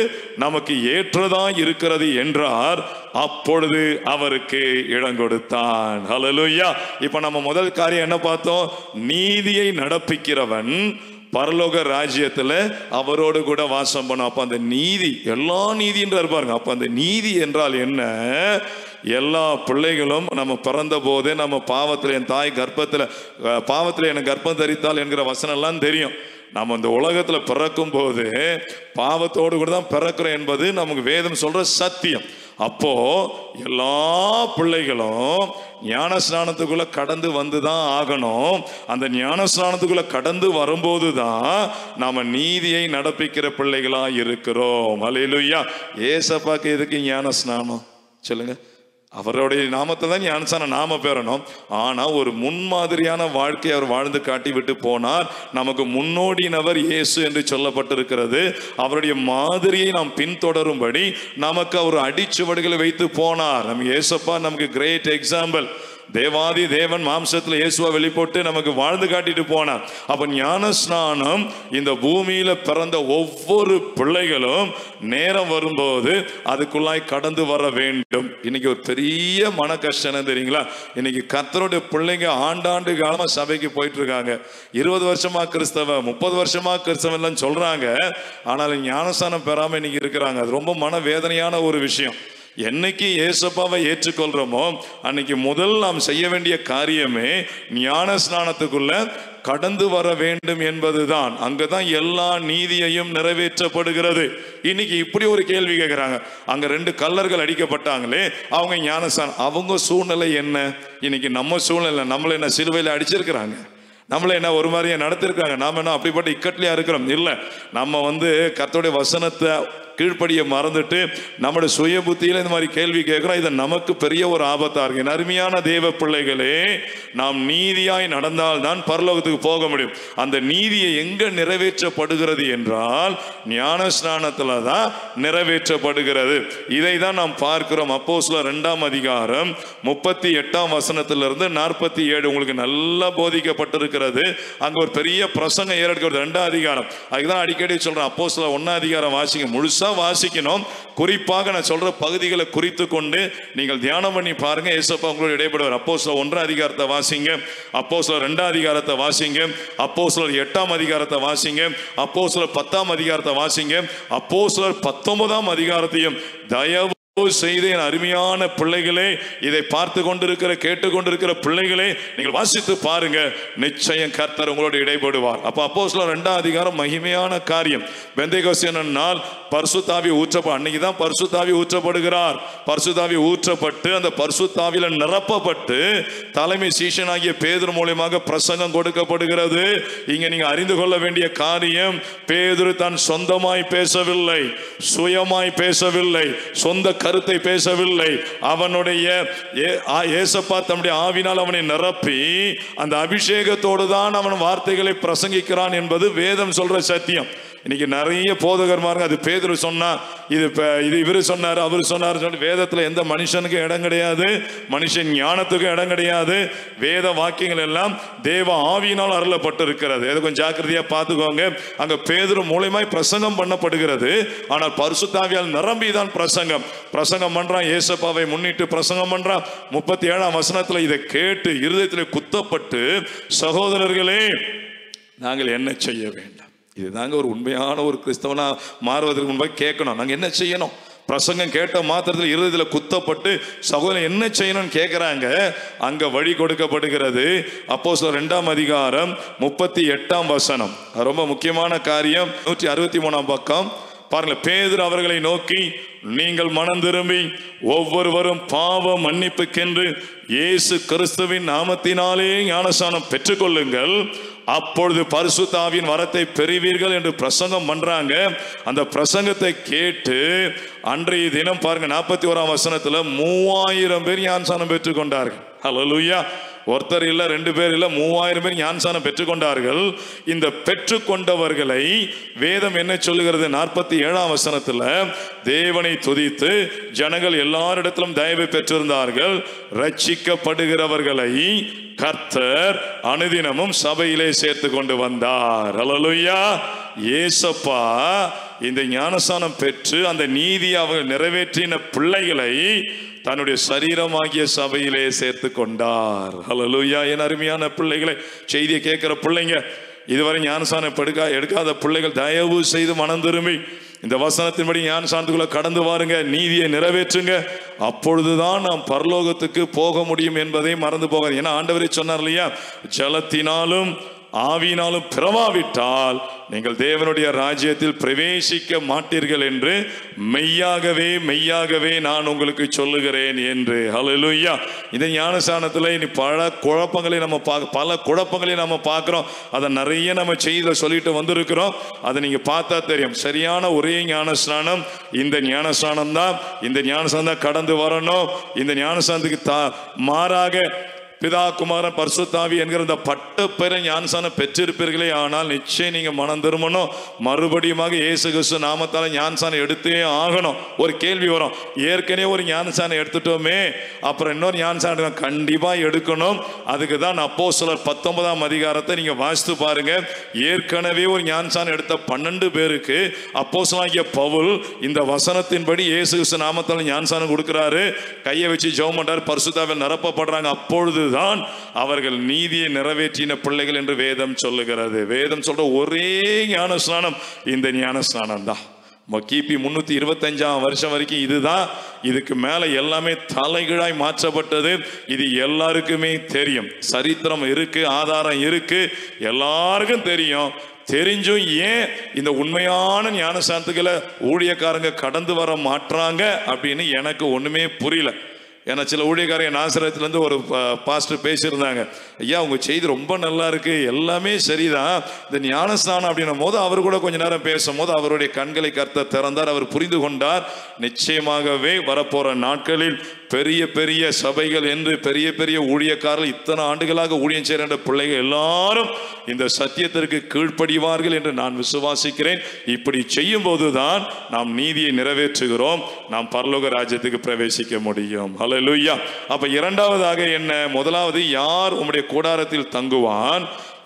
நமக்கு ஏற்றதா இருக்கிறது என்றார். அப்பொழுது அவருக்கு இடம் கொடுத்தான். ஹல்லேலூயா. இப்ப நம்ம முதல் காரியம் என்ன பார்த்தோம்? நீதியை நடப்பிக்கிறவன் பரலோக ராஜ்யத்துல அவரோடு கூட வாசம் பண்ணும். அப்ப அந்த நீதி, எல்லா நீதி என்றார் பாருங்க. அப்ப அந்த நீதி என்றால் என்ன? எல்லா பிள்ளைகளும் நம்ம பிறந்த போதே நம்ம பாவத்தில், என் தாய் கர்ப்பத்தில் பாவத்தில் எனக்கு கர்ப்பம் தரித்தால் என்கிற வசனம் எல்லாம் தெரியும். நம்ம இந்த உலகத்துல பிறக்கும் போது பாவத்தோடு கூட தான் பிறக்கிறோம் என்பது நமக்கு வேதம் சொல்ற சத்தியம். அப்போ எல்லா பிள்ளைகளும் ஞானஸ்நானத்துக்குள்ள கடந்து வந்துதான் ஆகணும். அந்த ஞானஸ்நானத்துக்குள்ள கடந்து வரும்போது தான் நாம நீதியை நடப்பிக்கிற பிள்ளைகளா இருக்கிறோம். அல்லேலூயா. ஏசப்பாக்கு எதுக்கு ஞானஸ்நானம் சொல்லுங்க? அவருடைய நாமத்தை தான் ஞானஸ்நானம் நாம பெறணும். ஆனா ஒரு முன்மாதிரியான வாழ்க்கை அவர் வாழ்ந்து காட்டி விட்டு போனார். நமக்கு முன்னோடினவர் இயேசு என்று சொல்லப்பட்டிருக்கிறது. அவருடைய மாதிரியை நாம் பின்தொடரும்படி நமக்கு அவர் அடிச்சுவடுகளை வைத்து போனார். நம்ம இயேசப்பா நமக்கு கிரேட் எக்ஸாம்பிள். தேவாதி தேவன் மாம்சத்தில் இயேசுவா வெளிப்பட்டு நமக்கு வாழ்ந்து காட்டிட்டு போனார். அப்ப ஞானஸ்நானம் இந்த பூமியில பிறந்த ஒவ்வொரு பிள்ளைகளும் நேரம் வரும்போது அதுக்குள்ளாய் கடந்து வர வேண்டும். இன்னைக்கு ஒரு பெரிய மன கஷ்டம் தெரியுங்களா? இன்னைக்கு கர்த்தருடைய பிள்ளைங்க ஆண்டாண்டு காலமா சபைக்கு போயிட்டு இருக்காங்க. 20 வருஷமா கிறிஸ்தவ, 30 வருஷமா கிறிஸ்தவன் சொல்றாங்க. ஆனாலும் ஞானஸ்நானம் பெறாம இன்னைக்கு இருக்கிறாங்க. அது ரொம்ப மன வேதனையான ஒரு விஷயம். என்னைக்கு ஏசப்பாவை ஏற்றுக்கொள்றோமோ அன்னைக்கு முதல் நாம் செய்ய வேண்டிய காரியமே ஞானஸ்நானத்துக்குள்ள கடந்து வர வேண்டும் என்பதுதான். அங்கதான் எல்லா நீதியையும் நிறைவேற்றப்படுகிறது. இன்னைக்கு இப்படி ஒரு கேள்வி கேட்கிறாங்க, அங்க 2 கல்லர்கள் அடிக்கப்பட்டாங்களே, அவங்க ஞானஸ்நானம், அவங்க சூழ்நிலை என்ன? இன்னைக்கு நம்ம சூழ்நிலை, நம்மள என்ன சிலுவையில் அடிச்சிருக்கிறாங்க, நம்மள என்ன ஒரு மாதிரியா நடத்திருக்காங்க, நாம என்ன அப்படிப்பட்ட இக்கட்லையா இருக்கிறோம்? இல்ல, நம்ம கர்த்தருடைய வசனத்தை கீழ்ப்படிய மறந்துட்டு நம்முடைய சுய புத்தியில இந்த மாதிரி கேள்வி கேட்கிறோம். இது நமக்கு பெரிய ஒரு ஆபத்தா இருக்கு. அருமையான தேவ பிள்ளைகளே, நாம் நீதியாய் நடந்தால் தான் பரலோகத்துக்கு போக முடியும். அந்த நீதியை எங்க நிறைவேற்றப்படுகிறது என்றால் ஞானஸ்நானத்துல தான் நிறைவேற்றப்படுகிறது. இதை தான் நாம் பார்க்கிறோம். அப்போஸ்தலர் 2ஆம் அதிகாரம் 38ஆம் வசனத்திலிருந்து 47 உங்களுக்கு நல்லா போதிக்கப்பட்டிருக்கிறது. அங்க ஒரு பெரிய பிரசங்கம் ஏறெடுக்கிறது 2ஆம் அதிகாரம். அதுதான் அடிக்கடி சொல்றேன், அப்போஸ்தலர் 1ஆம் அதிகாரம் வாசிங்க, முழுசா வாசிக்கணும். குறிப்பாக நான் சொல்ற பகுதிகளை குறித்து கொண்டு நீங்கள் தியானம் பண்ணி பாருங்க. ஏசப்பா உங்களோட இடைப்படுவார். அப்போஸ்தலர் 1ஆம் அதிகாரத்தை வாசிங்க, அப்போஸ்தலர் 2ஆம் அதிகாரத்தை வாசிங்க, அப்போஸ்தலர் 8ஆம் அதிகாரத்தை வாசிங்க, அப்போஸ்தலர் 10ஆம் அதிகாரத்தை வாசிங்க, அப்போஸ்தலர் 19ஆம் அதிகாரத்தையும் தயவு செய்து என் அருமையான பிள்ளைகளே, இதை பார்த்து கொண்டிருக்கிற கேட்டுக்கொண்டிருக்கிற பிள்ளைகளே, நீங்கள் வாசித்து பாருங்க. நிச்சயம் கர்த்தர் உங்களோடு இடைப்படுவார். அப்ப அப்போஸ்தலர் 2ஆம் அதிகாரம் மகிமையான காரியம். பெந்தேகோஸ்தே நாள் பரிசுத்த ஆவி அன்னைக்கு தான் பரிசுத்த ஆவி ஊற்றப்படுகிறார். பரிசுத்த ஆவி ஊற்றப்பட்டு அந்த பரிசுத்த ஆவியில நிரப்பப்பட்டு தலைமை சீஷனாகிய பேதுரு மூலமாக பிரசங்கம் கொடுக்கப்படுகிறது. இங்க நீங்க அறிந்து கொள்ள வேண்டிய காரியம், பேதுரு தான் சொந்தமாய் பேசவில்லை, சுயமாய் பேசவில்லை, சொந்த கருத்தை பேசவில்லை. அவனுடைய ஏசப்பா தம்முடைய ஆவினால் அவனை நிரப்பி அந்த அபிஷேகத்தோடு தான் அவன் வார்த்தைகளை பிரசங்கிக்கிறான் என்பது வேதம் சொல்ற சத்தியம். இன்னைக்கு நிறைய போதகர்மாருங்க, அது பேதுரு சொன்னா, இது இவரு சொன்னாரு, அவரு சொன்னாரு சொல்லி வேதத்துல எந்த மனுஷனுக்கும் இடம் கிடையாது, மனுஷன் ஞானத்துக்கும் இடம் கிடையாது. வேத வாக்கியங்கள் எல்லாம் தேவ ஆவியினால் அருளப்பட்டு இருக்கிறது. இதை கொஞ்சம் ஜாக்கிரதையா பார்த்துக்கோங்க. அங்க பேதுரு மூலமாய் பிரசங்கம் பண்ணப்படுகிறது. ஆனால் பரிசுத்த ஆவியால் நிரம்பிதான் பிரசங்கம் பண்றான். ஏசப்பாவை முன்னிட்டு பிரசங்கம் பண்றான். 37ஆம் வசனத்துல இதை கேட்டு இருதயத்தில் குத்தப்பட்டு, சகோதரர்களே நாங்கள் என்ன செய்ய வேண்டும்? இதுதாங்க ஒரு உண்மையான ஒரு கிறிஸ்தவனா மாறுவதற்கு முன்பாக கேட்கணும். நாங்கள் என்ன செய்யணும்? பிரசங்கம் கேட்ட மாத்திரத்தில் இருதயத்தில் குத்தப்பட்டு சகோதரன் என்ன செய்யணும்னு கேட்கிறாங்க. அங்க வழி கொடுக்கப்படுகிறது. அப்போஸ்தலர் 2ஆம் அதிகாரம் 38ஆம் வசனம், ரொம்ப முக்கியமான காரியம். 163ஆம் பக்கம் பாருங்க. பேதுரு அவர்களை நோக்கி, நீங்கள் மனம் திரும்பி ஒவ்வொருவரும் பாவ மன்னிப்புக்கென்று இயேசு கிறிஸ்துவின் நாமத்தினாலே ஞானஸ்நானம் பெற்றுக்கொள்ளுங்கள், அப்பொழுது பரிசுத்த ஆவியின் வரத்தை பெறுவீர்கள் என்று பிரசங்கம் பண்றாங்க. அந்த பிரசங்கத்தை கேட்டு அன்றைய தினம் பாருங்க 41ஆம் வசனத்துல 3000 பேர் ஞானஸ்நானம் பெற்றுக் கொண்டார்கள். ஹல்லேலூயா. ஒருத்தர் இல்ல, 2 பேர் இல்ல, 3000 பேர் ஞானஸ்நானம் பெற்றுக்கொண்டார்கள். இந்த பெற்றுக்கொண்டவர்களை வேதம் என்ன சொல்லுகிறது? 47ஆம் வசனத்துல தேவனை துதித்து ஜனங்கள் எல்லாரிடத்திலும் தயவு பெற்றிருந்தார்கள். ரட்சிக்கப்படுகிறவர்களை கர்த்தர் அனுதினமும் சபையிலே சேர்த்து கொண்டு வந்தார். ஹல்லேலூயா. ஏசப்பா இந்த ஞானஸ்நானம் பெற்று அந்த நீதியை அவர் நிறைவேற்றின பிள்ளைகளை தன்னுடைய சரீரமாகிய சபையிலே சேர்த்து கொண்டார். ஹல்லேலூயா. என் அருமையான பிள்ளைகளை, செய்தியை கேட்கிற பிள்ளைங்க, இதுவரை ஞானஸ்நானம் எடுக்காத பிள்ளைகள் தயவு செய்து மனம் திரும்பி இந்த வசனத்தின்படி ஞானஸ்நானத்துக்குள்ள கடந்து வாருங்க, நீதியை நிறைவேற்றுங்க. அப்பொழுதுதான் நாம் பரலோகத்துக்கு போக முடியும் என்பதை மறந்து போகாது. ஏன்னா ஆண்டவரே சொன்னார் இல்லையா, ஜலத்தினாலும் ஆவியினாலும் பிறவாவிட்டால் நீங்கள் தேவனுடைய ராஜ்யத்தில் பிரவேசிக்க மாட்டீர்கள் என்று மெய்யாகவே மெய்யாகவே நான் உங்களுக்கு சொல்லுகிறேன் என்று. ஹல்லேலூயா. இந்த ஞானஸ்நானத்தில் இனி பல குழப்பங்களை நம்ம பார்க்கிறோம். அதை நிறைய நம்ம செய்தியில் சொல்லிட்டு வந்திருக்கிறோம். அதை நீங்க பார்த்தா தெரியும். சரியான ஒரே ஞானஸ்நானம் இந்த ஞானஸ்நானம் தான். இந்த ஞானஸ்நானம் தான் கடந்து வரணும். இந்த ஞானஸ்நானத்துக்கு மாறாக பிதா குமாரன் பரிசுத்த ஆவி என்கிற இந்த பட்டப்பெயரை ஞானஸ்நானம் பெற்றிருப்பீர்களே, ஆனால் நிச்சயம் நீங்க மனம் திரும்பணும். மறுபடியும் இயேசு கிறிஸ்து நாமத்தால ஞானஸ்நானம் எடுத்தே ஆகணும். ஒரு கேள்வி வரும், ஏற்கனவே ஒரு ஞானஸ்நானம் எடுத்துட்டோமே, அப்புறம் இன்னொரு ஞானஸ்நானம் கண்டிப்பா எடுக்கணும். அதுக்கு தான் அப்போஸ்தலர் 19ஆம் அதிகாரத்தை நீங்க வாசித்து பாருங்க. ஏற்கனவே ஒரு ஞானஸ்நானம் எடுத்த 12 பேருக்கு அப்போஸ்தலனாகிய பவுல் இந்த வசனத்தின்படி இயேசு கிறிஸ்து நாமத்தால ஞானஸ்நானம் கொடுக்கிறாரு. கையை வச்சு ஜெபம் பண்றாரு, பரிசுத்த ஆவியால் நிரப்பப்படுறாங்க. அப்பொழுது தான் அவர்கள் நீதியை நிறைவேற்றின பிள்ளைகள் என்று வேதம் சொல்லுகிறது. வேதம் சொல்ற ஒரே ஞானஸ்நானம் இந்த ஞானஸ்நானம் தான். கிபி 325ஆம் வருஷம் வரைக்கும் இதுதான். இதுக்கு மேல எல்லாமே தலைகீழாய் மாற்றப்பட்டது. இது எல்லாருக்குமே தெரியும். சரித்திரம் இருக்கு, ஆதாரம் இருக்கு, எல்லாருக்கும் தெரியும். தெரிஞ்சும் ஏன் இந்த உண்மையான ஞானஸ்நானத்துக்களை ஊழியக்காரங்க கடந்து வர மாட்டாங்க அப்படின்னு எனக்கு ஒண்ணுமே புரியல. ஏன்னா சில ஊழியக்காரங்க நாசரத்திலேருந்து ஒரு பாஸ்டர் பேசியிருந்தாங்க, ஐயா உங்கள் செய்தி ரொம்ப நல்லா இருக்கு, எல்லாமே சரிதான், இந்த ஞானஸ்நானம் அப்படின்னும் போது அவர் கூட கொஞ்ச நேரம் பேசும்போது அவருடைய கண்களை கர்த்தர் திறந்தார். அவர் புரிந்து கொண்டார், நிச்சயமாகவே வரப்போற நாட்களில் பெரிய பெரிய சபைகள் என்று பெரிய பெரிய ஊழியக்காரர்கள் இத்தனை ஆண்டுகளாக ஊழியம் செய்கிற பிள்ளைகள் எல்லாரும் இந்த சத்தியத்திற்கு கீழ்ப்படிவார்கள் என்று நான் விசுவாசிக்கிறேன். இப்படி செய்யும் போதுதான் நாம் நீதியை நிறைவேற்றுகிறோம், நாம் பரலோக ராஜ்யத்துக்கு பிரவேசிக்க முடியும். ஹல்லேலூயா. அப்ப இரண்டாவதாக என்ன? முதலாவது, யார் உம்முடைய கூடாரத்தில் தங்குவான்,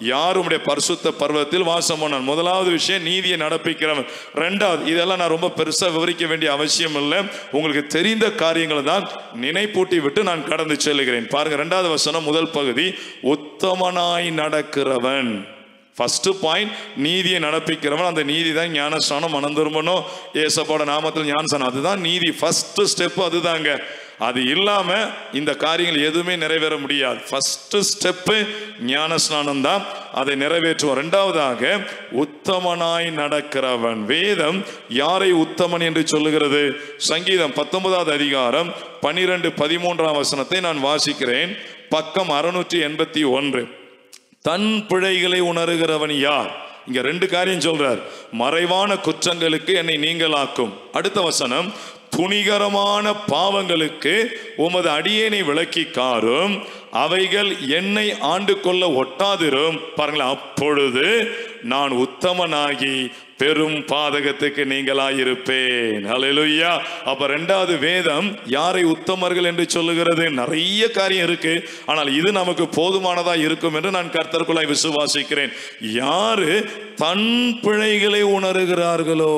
யார் உம்முடைய பரிசுத்த பர்வதத்தில் வாசம் பண்ணான். முதலாவது விஷயம் நீதியை நடப்பிக்கிறவன். ரெண்டாவது, இதெல்லாம் நான் ரொம்ப பெருசா விவரிக்க வேண்டிய அவசியம் இல்லை, உங்களுக்கு தெரிந்த காரியங்களை தான் நினைப்பூட்டி விட்டு நான் கடந்து செல்லுகிறேன். பாருங்க, 2வது வசனம் முதல் பகுதி, உத்தமனாய் நடக்கிறவன். ஃபர்ஸ்ட் பாயிண்ட், நீதியை நடப்பிக்கிறவன். அந்த நீதி தான் ஞானஸ்நானம், மனம் திரும்பணும், ஏசப்பாட நாமத்தில் ஞானஸ்நானம், அதுதான் நீதி. ஃபர்ஸ்ட் ஸ்டெப் அதுதாங்க. அது இல்லாம இந்த காரியங்கள் எதுவுமே நிறைவேற முடியாது. ஃபர்ஸ்ட் ஸ்டெப் ஞானஸ்நானம் தான், அதை நிறைவேற்றுவோம். இரண்டாவதாக, உத்தமனாய் நடக்கிறவன். வேதம் யாரை உத்தமன் என்று சொல்லுகிறது? சங்கீதம் 19வது அதிகாரம் 12-13ஆம் வசனத்தை நான் வாசிக்கிறேன். பக்கம் 681. தன் பிழைகளை உணர்கிறவன் யார்? இங்க 2 காரியம் சொல்றார். மறைவான குற்றங்களுக்கு என்னை நீங்களாக்கும். அடுத்த வசனம், துணிகரமான பாவங்களுக்கு உமது அடியேனை விலக்கி காரும், அவைகள் என்னை ஆண்டு கொள்ள ஒட்டாதிரும். பாருங்களேன், அப்பொழுது நான் உத்தமனாகி பெரும் பாதகத்துக்கு நீங்களாயிருப்பேன். ஹல்லேலூயா. அப்ப 2வது வேதம் யாரை உத்தமர்கள் என்று சொல்லுகிறது? நிறைய காரியம் இருக்கு, ஆனால் இது நமக்கு போதுமானதா இருக்கும் என்று நான் கர்த்தருக்குள்ளாய் விசுவாசிக்கிறேன். யாரு தன் பிழைகளை உணர்கிறார்களோ,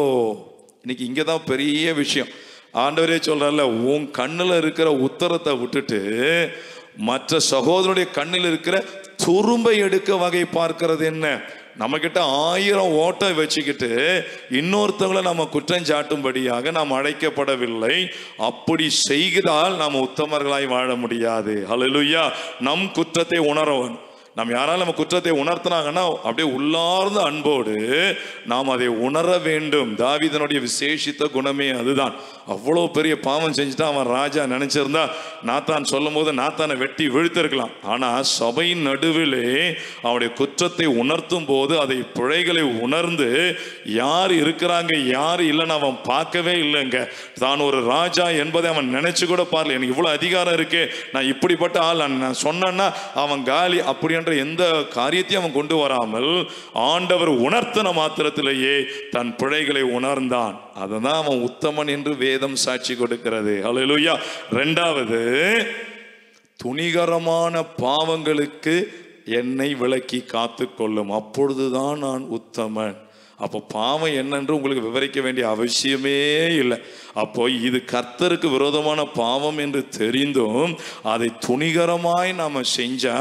இன்னைக்கு இங்கதான் பெரிய விஷயம். ஆண்டவரே சொல்றாருல, உன் கண்ணுல இருக்கிற உத்தரத்தை விட்டுட்டு மற்ற சகோதரனுடைய கண்ணில் இருக்கிற துரும்பை எடுக்க வகை பார்க்கிறது என்ன? நம்ம கிட்ட 1000 ஓட்டை வச்சுக்கிட்டு இன்னொருத்தவங்களை நம்ம குற்றம் சாட்டும்படியாக நாம் அழைக்கப்படவில்லை. அப்படி செய்தால் நாம் உத்தமர்களாய் வாழ முடியாது. ஹல்லேலூயா. நம் குற்றத்தை உணரவன். நம்ம யாராலும் நம்ம குற்றத்தை உணர்த்தினாங்கன்னா அப்படியே உள்ளார்ந்த அன்போடு நாம் அதை உணர வேண்டும். தாவீதனுடைய விசேஷித்த குணமே அதுதான். அவ்வளோ பெரிய பாவம் செஞ்சுட்டா அவன் ராஜா நினைச்சிருந்தா நாத்தான் சொல்லும் போது நாத்தானை வெட்டி வீழ்த்திருக்கலாம். ஆனால் சபையின் நடுவிலே அவனுடைய குற்றத்தை உணர்த்தும் போது அதை பிழைகளை உணர்ந்து யார் இருக்கிறாங்க யார் இல்லைன்னு அவன் பார்க்கவே இல்லைங்க. தான் ஒரு ராஜா என்பதை அவன் நினைச்சு கூட பாரல. எனக்கு இவ்வளோ அதிகாரம் இருக்கு, நான் இப்படிப்பட்ட ஆள், நான் சொன்னேன்னா அவன் காலி அப்படின்ற எந்த காரியத்தையும் அவன் கொண்டு வராமல் ஆண்டவர் உணர்த்தின மாத்திரத்திலேயே தன் பிழைகளை உணர்ந்தான். அதுதான் அவன் உத்தமன் என்று வேதம் சாட்சி கொடுக்கிறது. ஹல்லேலூயா. இரண்டாவது, துணிகரமான பாவங்களுக்கு என்னை விலக்கி காத்து கொள்ளும், அப்பொழுதுதான் நான் உத்தமன். அப்போ பாவம் என்னென்று உங்களுக்கு விவரிக்க வேண்டிய அவசியமே இல்லை. அப்போ இது கர்த்தருக்கு விரோதமான பாவம் என்று தெரிந்தும் அதை துணிகரமாய் நாம் செஞ்சா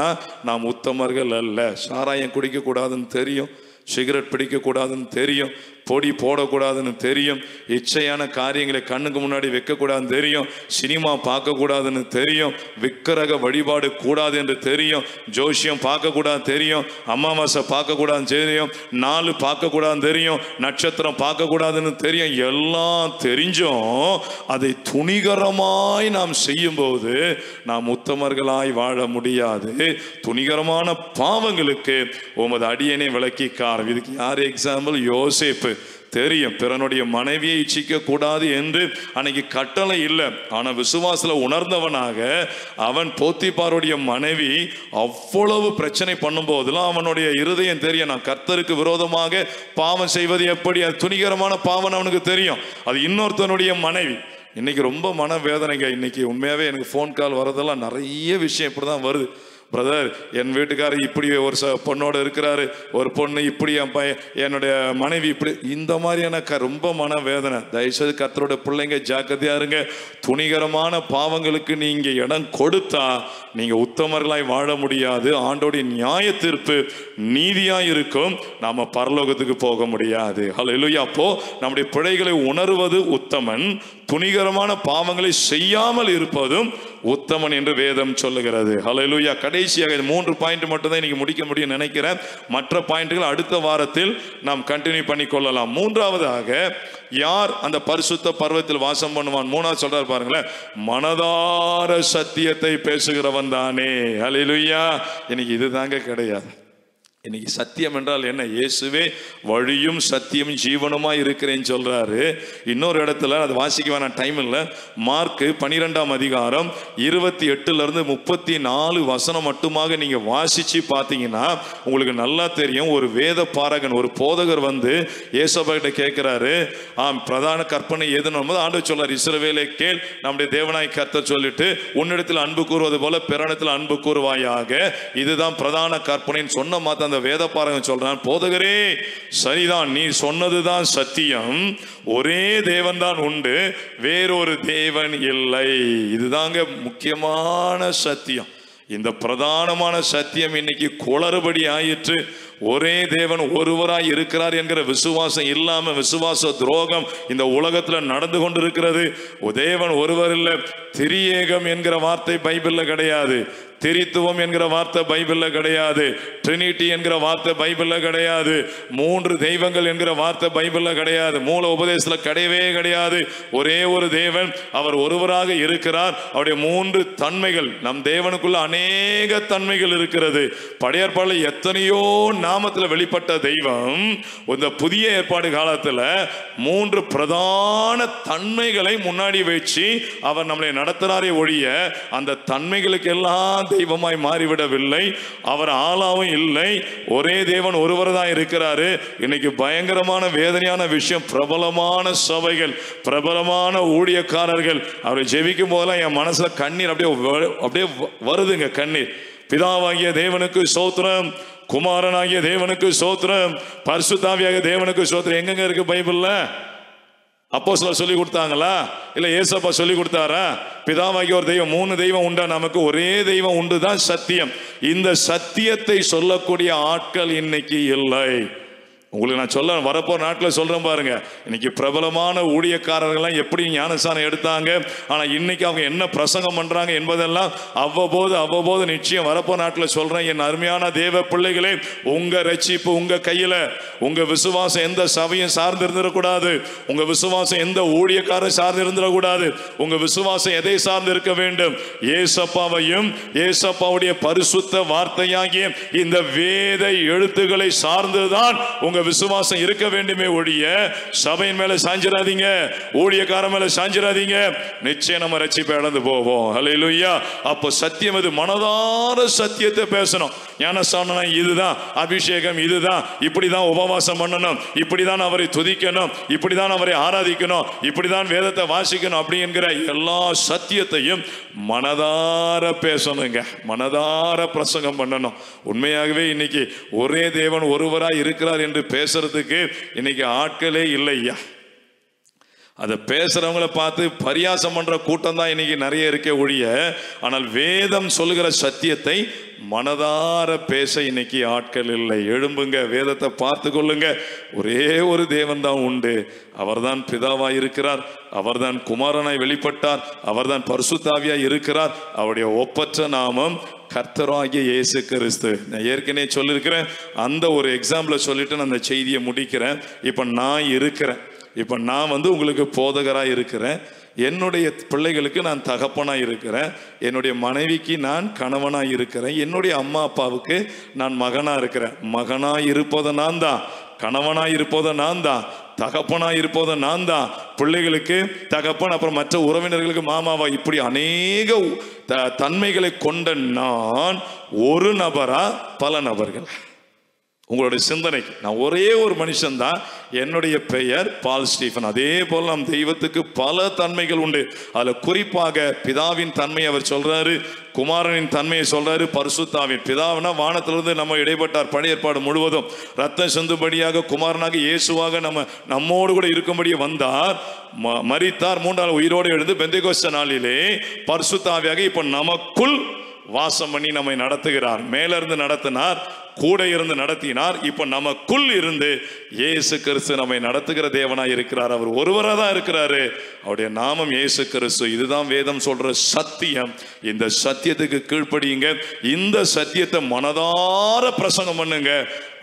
நாம் உத்தமர்கள் அல்ல. சாராயம் குடிக்க கூடாதுன்னு தெரியும், சிகரெட் பிடிக்கக்கூடாதுன்னு தெரியும், பொடி போடக்கூடாதுன்னு தெரியும், இச்சையான காரியங்களை கண்ணுக்கு முன்னாடி வைக்கக்கூடாதுன்னு தெரியும், சினிமா பார்க்கக்கூடாதுன்னு தெரியும், விக்கிரக வழிபாடு கூடாது என்று தெரியும், ஜோசியம் பார்க்கக்கூடாது தெரியும், அமாவாசை பார்க்கக்கூடாதுன்னு தெரியும், நாள் பார்க்கக்கூடாதுன்னு தெரியும், நட்சத்திரம் பார்க்கக்கூடாதுன்னு தெரியும். எல்லாம் தெரிஞ்சும் அதை துணிகரமாய் நாம் செய்யும்போது நாம் உத்தமர்களாய் வாழ முடியாது. துணிகரமான பாவங்களுக்கு உமது அடியனை விலக்கி காரும். இதுக்கு யார் எக்ஸாம்பிள்? யோசேப்பு. தெரியும் பிறனுடைய மனைவியை இச்சிக்க கூடாது என்று அன்னைக்கு கட்டளை இல்லை. ஆனால் விசுவாசத்தில் உணர்ந்தவனாக அவன் போத்திபாருடைய மனைவி அவ்வளவு பிரச்சனை பண்ணும் போதெல்லாம் அவனுடைய இருதயம் தெரியும், நான் கர்த்தருக்கு விரோதமாக பாவம் செய்வது எப்படி, அது துணிகரமான பாவம் அவனுக்கு தெரியும். அது இன்னொருத்தனுடைய மனைவி. இன்னைக்கு ரொம்ப மனவேதனைங்க. இன்னைக்கு உண்மையாகவே எனக்கு ஃபோன் கால் வரதெல்லாம் நிறைய விஷயம் இப்படி தான் வருது. பிரதர், என் வீட்டுக்காரர் இப்படி ஒரு பொண்ணோடு இருக்கிறாரு, ஒரு பொண்ணு இப்படி, என் என்னுடைய மனைவி இப்படி, இந்த மாதிரியான ரொம்ப மனவேதனை. தயவுசெய்து கர்த்தரோட பிள்ளைங்க ஜாக்கிரதையா இருங்க. துணிகரமான பாவங்களுக்கு நீங்க இடம் கொடுத்தா நீங்க உத்தமர்களாய் வாழ முடியாது. ஆண்டோடைய நியாய தீர்ப்பு நீதியாய் இருக்கும், நாம பரலோகத்துக்கு போக முடியாது. ஹல்லேலூயா. அப்போ நம்முடைய பிழைகளை உணர்வது உத்தமன், துணிகரமான பாவங்களை செய்யாமல் இருப்பதும் உத்தமன் என்று வேதம் சொல்லுகிறது. ஹல்லேலூயா. கடைசியாக 3 பாயிண்ட் மட்டும் தான் இன்னைக்கு முடிக்க முடியும் நினைக்கிறேன். மற்ற பாயிண்ட்கள் அடுத்த வாரத்தில் நாம் கண்டினியூ பண்ணி கொள்ளலாம். மூன்றாவதாக, யார் அந்த பரிசுத்த பர்வத்தில் வாசம் பண்ணுவான்? 3வது சொல்றாரு பாருங்களேன், மனதார சத்தியத்தை பேசுகிறவன் தானே. ஹல்லேலூயா. இன்னைக்கு இதுதாங்க கிடையாது. இன்னைக்கு சத்தியம் என்றால் என்ன? இயேசுவே வழியும் சத்தியம் ஜீவனுமாய் இருக்கிறேன்னு சொல்றாரு. இன்னொரு இடத்துல அது வாசிக்க வேணாம், டைம் இல்லை. மார்க் 12ஆம் அதிகாரம் 28 34 வசனம் மட்டுமாக நீங்க வாசிச்சு பார்த்தீங்கன்னா உங்களுக்கு நல்லா தெரியும். ஒரு வேத பாரகன், ஒரு போதகர் வந்து இயேசுவை கிட்ட கேட்கிறாரு, பிரதான கற்பனை எதுன்னு ஆண்டவர் சொல்றாரு, இஸ்ரவேலே கேள், நம்முடைய தேவனாய் கர்த்தர் சொல்லிட்டு உன்னிடத்தில் அன்பு கூறுவது போல பிறனிடத்தில் அன்பு கூறுவாயாக, இதுதான் பிரதான கற்பனைன்னு சொன்ன மாத்த அந்த வேத பாரகன் சொல்றான், போதகரே சரிதான், நீ சொன்னதுதான் சத்தியம், ஒரே தேவன் தான் உண்டு, வேறொரு தேவன் இல்லை. இதுதாங்க முக்கியமான சத்தியம். இந்த பிரதானமான சத்தியம் இன்னைக்கு குளறுபடி ஆயிற்று. ஒரே தேவன் ஒருவராய் இருக்கிறார் என்கிற விசுவாசம் இல்லாம விசுவாச துரோகம் இந்த உலகத்துல நடந்து கொண்டிருக்கிறது. தேவன் ஒருவர் இல்லை, திரியேகம் என்கிற வார்த்தை பைபிள்ல கிடையாது, திரித்துவம் என்கிற வார்த்தை பைபிள்ல கிடையாது, ட்ரினிட்டி என்கிற வார்த்தை பைபிள்ல கிடையாது, 3 தெய்வங்கள் என்கிற வார்த்தை பைபிள்ல கிடையாது, மூல உபதேசத்துல கிடையவே கிடையாது. ஒரே ஒரு தேவன், அவர் ஒருவராக இருக்கிறார். அவருடைய 3 தன்மைகள், நம் தேவனுக்குள்ள அநேக தன்மைகள் இருக்கிறது. பழைய ஏற்பாடுல எத்தனையோ நாமத்துல வெளிப்பட்ட தெய்வம் இந்த புதிய ஏற்பாடு காலத்துல 3 பிரதான தன்மைகளை முன்னாடி வச்சு அவர் நம்மளை நடத்துறாரே ஒழிய அந்த தன்மைகளுக்கு எல்லாம் தெய்வமாய் மாறிவிடவில்லை. அவர் ஆளாவும் இல்லை, ஒரே தேவன் ஒருவர் தான் இருக்கிறாரு. இன்னைக்கு பயங்கரமான வேதனையான விஷயம், பிரபலமான சபைகள், பிரபலமான ஊழியக்காரர்கள் அவரை ஜெபிக்கும் போதெல்லாம் என் மனசுல கண்ணீர் அப்படியே வருதுங்க. கண்ணீர். பிதாவாகிய தேவனுக்கு ஸ்தோத்திரம், குமாரனாகிய தேவனுக்கு ஸ்தோத்திரம், பரிசுத்தாவியாகிய தேவனுக்கு ஸ்தோத்திரம். எங்கெங்க இருக்கு பைபிள்ல? அப்போஸ்தலர் சொல்லி கொடுத்தாங்களா? இல்ல ஏசப்பா சொல்லி கொடுத்தாரா? பிதாவாகிய ஒரு தெய்வம், 3 தெய்வம் உண்டா? நமக்கு ஒரே தெய்வம் உண்டு தான் சத்தியம். இந்த சத்தியத்தை சொல்லக்கூடிய ஆட்கள் இன்னைக்கு இல்லை. உங்களுக்கு நான் சொல்ல வரப்போ நாட்டில் சொல்கிறேன் பாருங்க. இன்னைக்கு பிரபலமான ஊழியக்காரர்கள்லாம் எப்படி ஞானஸ்நானம் எடுத்தாங்க, ஆனால் இன்னைக்கு அவங்க என்ன பிரசங்கம் பண்ணுறாங்க என்பதெல்லாம் அவ்வப்போது நிச்சயம் வரப்போ நாட்டில் சொல்கிறேன். என் அருமையான தேவ பிள்ளைகளே, உங்கள் ரட்சிப்பு உங்கள் கையில். உங்கள் விசுவாசம் எந்த சபையும் சார்ந்து இருந்துடக்கூடாது. உங்கள் விசுவாசம் எந்த ஊழியக்காரர் சார்ந்து இருந்துடக்கூடாது. உங்கள் விசுவாசம் எதை சார்ந்து இருக்க வேண்டும்? ஏசப்பாவையும் ஏசப்பாவுடைய பரிசுத்த வார்த்தையாகிய இந்த வேத எழுத்துக்களை சார்ந்துதான் உங்க விசுவாசம் இருக்க வேண்டுமே ஒழிய சபையின் மேல சாஞ்சிராதீங்க, ஊழியக்கார மேல சாஞ்சிராதீங்க. நிச்சயம் நம்ம ரட்சிப்பை இழந்து போவோம். ஹல்லேலூயா. அப்போ சத்தியம் இது. மனதார சத்தியத்தை பேசணும். ஞானஸ்நானம் இதுதான், அபிஷேகம் இதுதான், இப்படிதான் உபவாசம் பண்ணணும், இப்படிதான் அவரை துதிக்கணும், இப்படிதான் அவரை ஆராதிக்கணும், இப்படிதான் வேதத்தை வாசிக்கணும் அப்படிங்கிற எல்லா சத்தியத்தையும் மனதார பேசணுங்க, மனதார பிரசங்கம் பண்ணணும். உண்மையாகவே இன்னைக்கு ஒரே தேவன் ஒருவராய் இருக்கிறார் என்று பேசுறதுக்கு இன்னைக்கு ஆட்களே இல்லையா. அதை பேசுறவங்களை பார்த்து பரியாசம் பண்ற கூட்டம் தான் இன்னைக்கு நிறைய இருக்க ஒழிய, ஆனால் வேதம் சொல்லுகிற சத்தியத்தை மனதார பேச இன்னைக்கு ஆட்கள் இல்லை. எழும்புங்க, வேதத்தை பார்த்து கொள்ளுங்க. ஒரே ஒரு தேவன் தான் உண்டு. அவர்தான் பிதாவாய் இருக்கிறார், அவர்தான் குமாரனாய் வெளிப்பட்டார், அவர்தான் பரிசுத்தாவியாய் இருக்கிறார். அவருடைய ஒப்பற்ற நாமம் கர்த்தராகிய இயேசு கிறிஸ்து. நான் ஏற்கனவே சொல்லியிருக்கிறேன். அந்த ஒரு எக்ஸாம்பிளை சொல்லிட்டு நான் அந்த செய்தியை முடிக்கிறேன். இப்போ நான் உங்களுக்கு போதகராக இருக்கிறேன். என்னுடைய பிள்ளைகளுக்கு நான் தகப்பனாக இருக்கிறேன். என்னுடைய மனைவிக்கு நான் கணவனாக இருக்கிறேன். என்னுடைய அம்மா அப்பாவுக்கு நான் மகனாக இருக்கிறேன். மகனாக இருப்பதை நான் தான், கணவனாக இருப்பதை நான் தான், தகப்பனாக இருப்பதை நான் தான். பிள்ளைகளுக்கு தகப்பன், அப்புறம் மற்ற உறவினர்களுக்கு மாமாவா. இப்படி அநேக தன்மைகளை கொண்ட நான் ஒரு நபரா பல நபர்கள். உங்களுடைய சிந்தனைக்கு நான் ஒரே ஒரு மனுஷன் தான். என்னுடைய பெயர் பால் ஸ்டீஃபன். அதே போல் நம் தெய்வத்துக்கு பல தன்மைகள் உண்டு. அதில் குறிப்பாக பிதாவின் தன்மை அவர் சொல்றாரு, குமாரனின் தன்மையை சொல்றாரு, பரிசுத்தாவின். பிதாவினா வானத்திலிருந்து நம்ம இடைப்பட்டார். பழைய ஏற்பாடு முழுவதும் ரத்தம் சிந்தும்படியாக குமாரனாக இயேசுவாக நம்மோடு கூட இருக்கும்படியே வந்தார், மரித்தார், 3 நாள் உயிரோடு எழுந்து பெந்தெகோஸ்தே நாளிலே பரிசுத்தாவியாக இப்ப நமக்குள் வாசம் பண்ணி நம்மை நடத்துகிறார். மேல இருந்து நடத்தினார், கூட இருந்து நடத்தினார். இப்ப நமக்குள் இருந்து இயேசு கிறிஸ்து நம்மை நடத்துகிற தேவனாய் இருக்கிறார். அவர் ஒருவராக தான் இருக்கிறாரு. அவருடைய நாமம் இயேசு கிறிஸ்து. இதுதான் வேதம் சொல்ற சத்தியம். இந்த சத்தியத்துக்கு கீழ்ப்படியுங்க. இந்த சத்தியத்தை மனதார பிரசங்கம் பண்ணுங்க.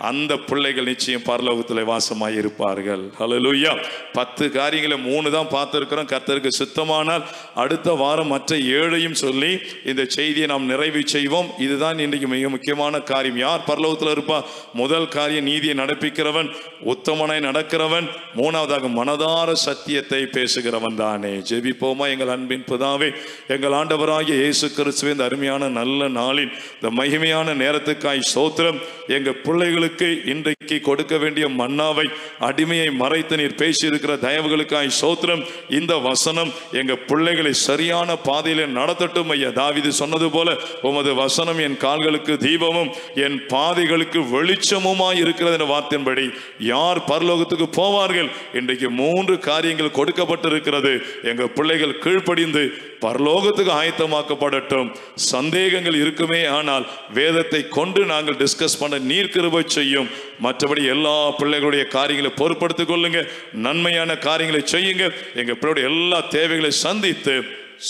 அந்த பிள்ளைகள் நிச்சயம் பரலோகத்தில் வாசமாய் இருப்பார்கள். ஹல்லேலூயா. 10 காரியங்களை 3 தான் பார்த்திருக்கிறோம். கர்த்தருக்கு சித்தமானால் அடுத்த வாரம் மற்ற 7ஐயும் சொல்லி இந்த செய்தியை நாம் நிறைவு செய்வோம். இதுதான் இன்றைக்கு மிக முக்கியமான காரியம். யார் பரலோகத்தில் இருப்பா? முதல் காரியம் நீதியை நடப்பிக்கிறவன், உத்தமனாய் நடக்கிறவன். 3வதாக மனதார சத்தியத்தை பேசுகிறவன் தானே. ஜெபிப்போமா? எங்கள் அன்பின் பிதாவே, எங்கள் ஆண்டவராகிய இயேசு கிறிஸ்துவே, இந்த அருமையான நல்ல நாளின் இந்த மகிமையான நேரத்துக்காய் ஸ்தோத்திரம். எங்கள் பிள்ளைகளுக்கு இன்றைக்கு கொடுக்க வேண்டிய மன்னாவை, அடிமையை மறைத்து நீர் பேசியிருக்கிற தயவுகளுக்காய் ஸ்தோத்திரம். இந்த வசனம் எங்க பிள்ளைகளை சரியான பாதையில நடத்தட்டும் ஐயா. தாவீது சொன்னது போல, உமது வசனம் என் கால்களுக்கு தீபமும் என் பாதைகளுக்கு வெளிச்சமுமாய் இருக்கிறது என்ற வார்த்தையின்படி யார் பரலோகத்துக்கு போவார்கள்? இன்றைக்கு 3 காரியங்கள் கொடுக்கப்பட்டிருக்கிறது. எங்க பிள்ளைகள் கீழ்ப்படிந்து பரலோகத்துக்கு ஆயத்தமாக்கப்படட்டும். சந்தேகங்கள் இருக்குமே ஆனால் வேதத்தை கொண்டு நாங்கள் டிஸ்கஸ் பண்ண நீர் கிருபை செய்யும். மற்றபடி எல்லா பிள்ளைகளுடைய காரியங்களை பொறுப்படுத்திக் கொள்ளுங்க. நன்மையான காரியங்களை செய்யுங்க. எங்க பிள்ளைகளுடைய எல்லா தேவைகளை சந்தித்து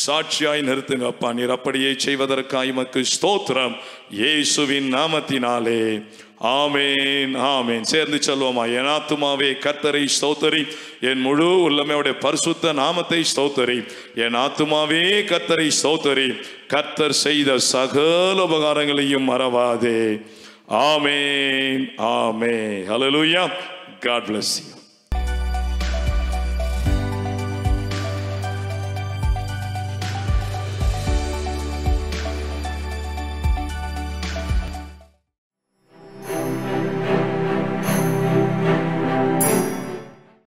சாட்சியாய் நிறுத்துங்க அப்பா. நீர் அப்படியே செய்வதற்காக உமக்கு ஸ்தோத்திரம். இயேசுவின் நாமத்தினாலே ஆமேன், ஆமேன். சேர்ந்து சொல்வோமா? என் ஆத்துமாவே கர்த்தரை ஸ்தோத்தரி, என் முழு உள்ளமையுடைய பரிசுத்த நாமத்தை ஸ்தோத்தரி. என் ஆத்துமாவே கர்த்தரை ஸ்தோத்தரி, கர்த்தர் செய்த சகல உபகாரங்களையும் மறவாதே. ஆமேன், ஆமேன். ஹல்லேலூயா. God bless you.